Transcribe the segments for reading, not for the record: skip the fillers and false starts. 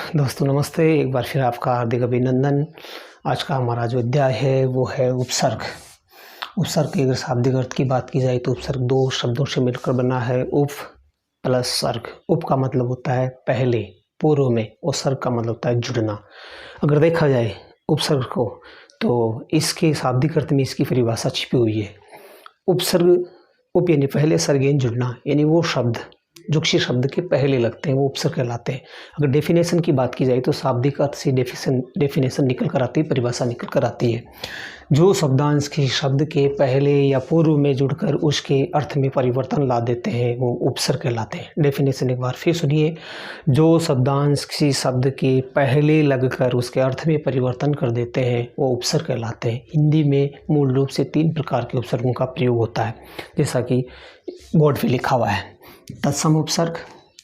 दोस्तों नमस्ते, एक बार फिर आपका हार्दिक अभिनंदन। आज का हमारा जो अध्याय है वो है उपसर्ग। उपसर्ग के अगर शाब्दिक अर्थ की बात की जाए तो उपसर्ग दो शब्दों से मिलकर बना है, उप प्लस सर्ग। उप का मतलब होता है पहले, पूर्व में, और सर्ग का मतलब होता है जुड़ना। अगर देखा जाए उपसर्ग को तो इसके शाब्दिक अर्थ में इसकी परिभाषा छिपी हुई है। उपसर्ग, उप यानी पहले, सर्ग यानी जुड़ना, यानी वो शब्द जो किसी शब्द के पहले लगते हैं वो उपसर्ग कहलाते हैं। अगर डेफिनेशन की बात की जाए तो शाब्दिक अर्थ से डेफिनेशन निकल कर आती है, परिभाषा निकल कर आती है। जो शब्दांश किसी शब्द के पहले या पूर्व में जुड़कर उसके अर्थ में परिवर्तन ला देते हैं वो उपसर्ग कहलाते हैं। डेफिनेशन एक बार फिर सुनिए। जो शब्दांश किसी शब्द के पहले लगकर उसके अर्थ में परिवर्तन कर देते हैं वो उपसर्ग कहलाते हैं। हिंदी में मूल रूप से 3 प्रकार के उपसर्गों का प्रयोग होता है, जैसा कि बोर्ड पे लिखा हुआ है। तत्सम उपसर्ग,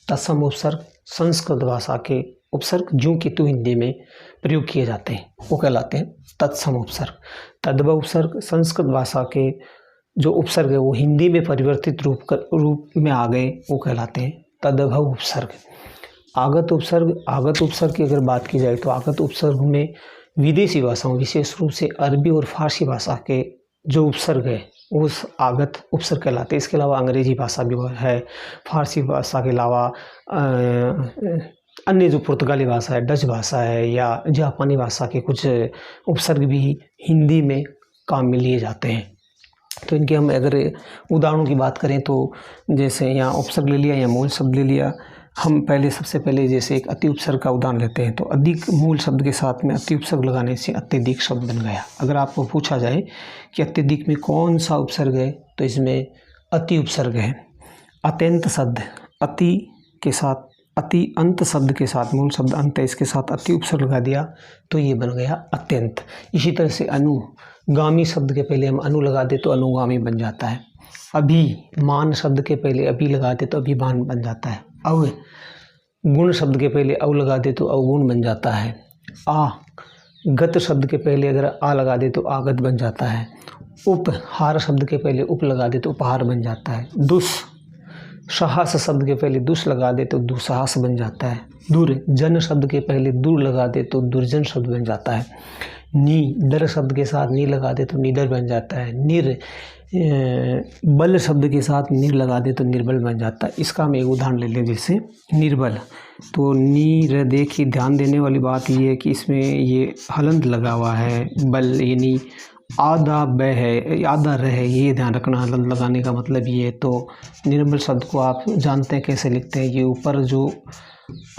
तत्सम उपसर्ग संस्कृत भाषा के उपसर्ग जो कि हिंदी में प्रयोग किए जाते हैं वो कहलाते हैं तत्सम उपसर्ग। तद्भव उपसर्ग संस्कृत भाषा के जो उपसर्ग है वो हिंदी में परिवर्तित रूप में आ गए वो कहलाते हैं तद्भव उपसर्ग। आगत उपसर्ग, आगत उपसर्ग की अगर बात की जाए तो आगत उपसर्ग में विदेशी भाषाओं, विशेष रूप से अरबी और फारसी भाषा के जो उपसर्ग है उस आगत उपसर्ग कहलाते हैं। इसके अलावा अंग्रेजी भाषा भी है, फारसी भाषा के अलावा अन्य जो पुर्तगाली भाषा है, डच भाषा है या जापानी भाषा के कुछ उपसर्ग भी हिंदी में काम में लिए जाते हैं। तो इनके हम अगर उदाहरणों की बात करें तो जैसे यहाँ उपसर्ग ले लिया या मूल शब्द ले लिया। हम सबसे पहले जैसे एक अति उपसर्ग का उदाहरण लेते हैं तो अधिक मूल शब्द के साथ में अति उपसर्ग लगाने से अत्यधिक शब्द बन गया। अगर आपको पूछा जाए कि अत्यधिक में कौन सा उपसर्ग है तो इसमें अति उपसर्ग है। अत्यंत शब्द, अति के साथ, अति अंत शब्द के साथ, मूल शब्द अंत है, इसके साथ अति उपसर्ग लगा दिया तो ये बन गया अत्यंत। इसी तरह से अनुगामी शब्द के पहले हम अनु लगा दे तो अनुगामी बन जाता है। अभिमान शब्द के पहले अभी लगा दे तो अभिमान बन जाता है। अव गुण शब्द के पहले अव लगा दे तो अवगुण बन जाता है। आ गत शब्द के पहले अगर आ लगा दे तो आगत बन जाता है। उपहार शब्द के पहले उप लगा दे तो उपहार बन जाता है। दुस्साहस शब्द के पहले दुस लगा दे तो दुस्साहस बन जाता है। दुर्जन शब्द के पहले दुर लगा दे तो दुर्जन शब्द बन जाता है। निडर शब्द के साथ नी लगा दे तो निडर बन जाता है। बल शब्द के साथ निर लगा दे तो निर्बल बन जाता है। इसका हम एक उदाहरण ले लें, जैसे निर्बल। तो नीर, देखिए ध्यान देने वाली बात ये है कि इसमें ये हलंत लगा हुआ है। बल यानी आधा ब है, आधा र है, ये ध्यान रखना। हलंत लगाने का मतलब ये है। तो निर्बल शब्द को आप जानते हैं कैसे लिखते हैं। ये ऊपर जो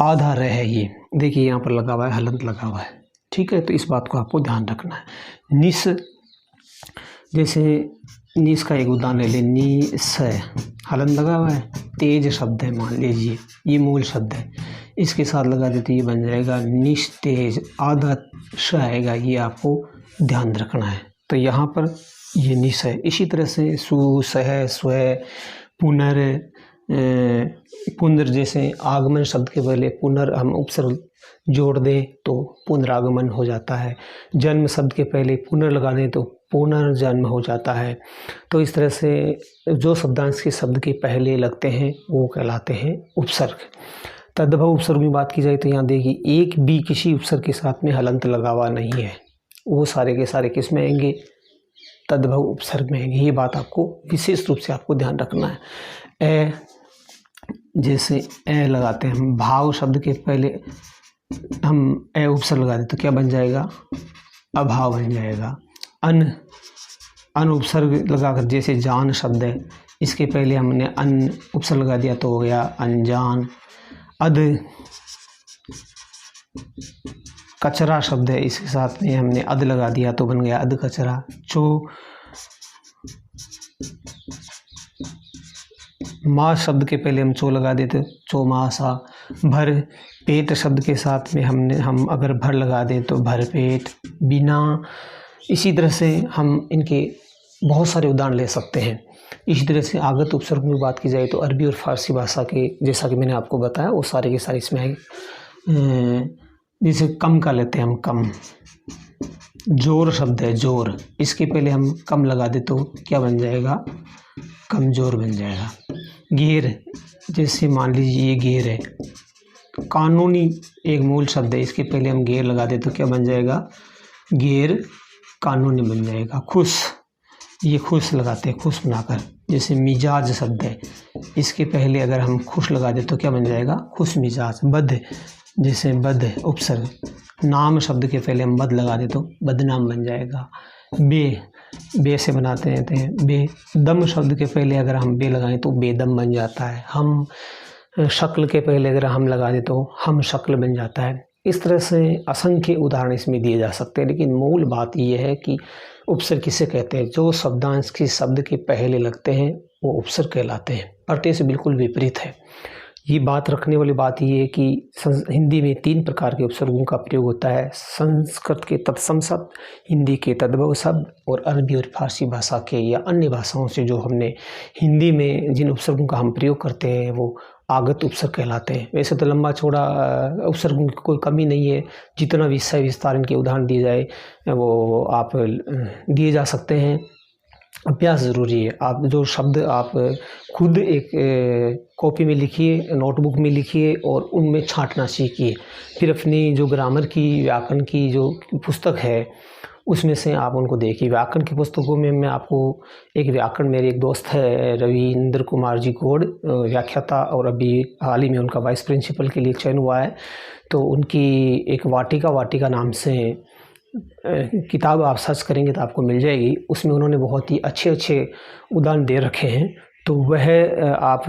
आधा र है ये देखिए यहाँ पर लगा हुआ है, हलंत लगा हुआ है, ठीक है। तो इस बात को आपको ध्यान रखना है। निस, जैसे निस का एक उदाहरण ले लें। निस हलंत लगा हुआ है, तेज शब्द है, मान लीजिए ये मूल शब्द है, इसके साथ लगा देते ये बन जाएगा निस्तेज। आधा श आएगा, ये आपको ध्यान रखना है। तो यहाँ पर ये निस है। इसी तरह से सु, सह, स्व, पुनर, पुनर, जैसे आगमन शब्द के पहले पुनर हम उपसर्ग जोड़ दें तो पुनरागमन हो जाता है। जन्म शब्द के पहले पुनर लगा दें तो पुनर्जन्म हो जाता है। तो इस तरह से जो शब्दांश के शब्द के पहले लगते हैं वो कहलाते हैं उपसर्ग। तद्भव उपसर्ग की बात की जाए तो यहाँ देखिए एक भी किसी उपसर्ग के साथ में हलंत लगा हुआ नहीं है, वो सारे के सारे किस में आएंगे? तद्भव उपसर्ग में आएंगे। ये बात आपको विशेष रूप से आपको ध्यान रखना है। ए, जैसे ए लगाते हैं हम, भाव शब्द के पहले हम ए उपसर्ग लगा दें तो क्या बन जाएगा? अभाव बन जाएगा। अन उपसर्ग लगाकर, जैसे जान शब्द है, इसके पहले हमने अन उपसर्ग लगा दिया तो हो गया अनजान। अध कचरा शब्द है, इसके साथ में हमने अध लगा दिया तो बन गया अध कचरा। चो मास शब्द के पहले हम चो लगा देते चो मासा। भर पेट शब्द के साथ में हम अगर भर लगा दें तो भर पेट। बिना, इसी तरह से हम इनके बहुत सारे उदाहरण ले सकते हैं। इसी तरह से आगत उपसर्ग में बात की जाए तो अरबी और फारसी भाषा के, जैसा कि मैंने आपको बताया, वो सारे के सारे इसमें है। जैसे कम का लेते हैं हम, कम। जोर शब्द है, जोर, इसके पहले हम कम लगा दे तो क्या बन जाएगा? कमजोर बन जाएगा। घेर, जैसे मान लीजिए ये घेर है, कानूनी एक मूल शब्द है, इसके पहले हम गैर लगा दे तो क्या बन जाएगा, गैर कानूनी बन जाएगा। खुश, ये खुश लगाते हैं खुश बनाकर। जैसे मिजाज शब्द है, इसके पहले अगर हम खुश लगा दे तो क्या बन जाएगा, खुश मिजाज। बद, जैसे बद उपसर्ग, नाम शब्द के पहले हम बद लगा दे तो बदनाम बन जाएगा। बे से बनाते हैं बे। दम शब्द के पहले अगर हम बे लगाएं तो बेदम बन जाता है। हम शक्ल के पहले अगर हम लगा दे तो हम शक्ल बन जाता है। इस तरह से असंख्य उदाहरण इसमें दिए जा सकते हैं, लेकिन मूल बात यह है कि उपसर्ग किसे कहते हैं, जो शब्दांश की शब्द के पहले लगते हैं वो उपसर्ग कहलाते हैं। अर्थ से बिल्कुल विपरीत है। ये बात रखने वाली बात ये है कि हिंदी में 3 प्रकार के उपसर्गों का प्रयोग होता है, संस्कृत के तत्सम शब्द, हिंदी के तद्भव शब्द और अरबी और फारसी भाषा के या अन्य भाषाओं से जो हमने हिंदी में जिन उपसर्गों का हम प्रयोग करते हैं वो आगत उपसर्ग कहलाते हैं। वैसे तो लंबा चौड़ा उपसर्गों की कोई कमी नहीं है, जितना विषय विस्तार इनके उदाहरण दिए जाए वो आप दिए जा सकते हैं। अभ्यास ज़रूरी है। आप जो शब्द आप खुद एक कॉपी में लिखिए, नोटबुक में लिखिए और उनमें छांटना सीखिए। फिर अपनी जो ग्रामर की, व्याकरण की जो पुस्तक है उसमें से आप उनको देखिए। व्याकरण की पुस्तकों में मैं आपको एक व्याकरण, मेरे एक दोस्त है रविंद्र कुमार जी कोड, व्याख्याता, और अभी हाल ही में उनका वाइस प्रिंसिपल के लिए चयन हुआ है। तो उनकी एक वाटिका नाम से किताब आप सर्च करेंगे तो आपको मिल जाएगी। उसमें उन्होंने बहुत ही अच्छे उदाहरण दे रखे हैं। तो वह आप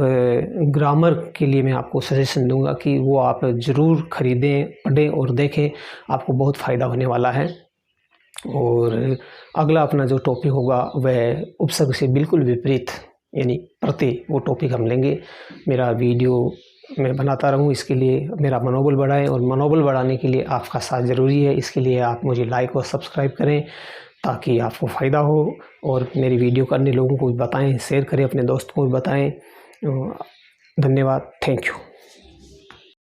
ग्रामर के लिए मैं आपको सजेशन दूंगा कि वो आप ज़रूर ख़रीदें, पढ़ें और देखें, आपको बहुत फ़ायदा होने वाला है। और अगला अपना जो टॉपिक होगा वह उपसर्ग से बिल्कुल विपरीत यानी प्रत्यय, वो टॉपिक हम लेंगे। मेरा वीडियो मैं बनाता रहूं, इसके लिए मेरा मनोबल बढ़ाएं, और मनोबल बढ़ाने के लिए आपका साथ ज़रूरी है। इसके लिए आप मुझे लाइक और सब्सक्राइब करें ताकि आपको फ़ायदा हो, और मेरी वीडियो को अन्य लोगों को भी बताएं, शेयर करें, अपने दोस्तों को भी बताएं। धन्यवाद, थैंक यू।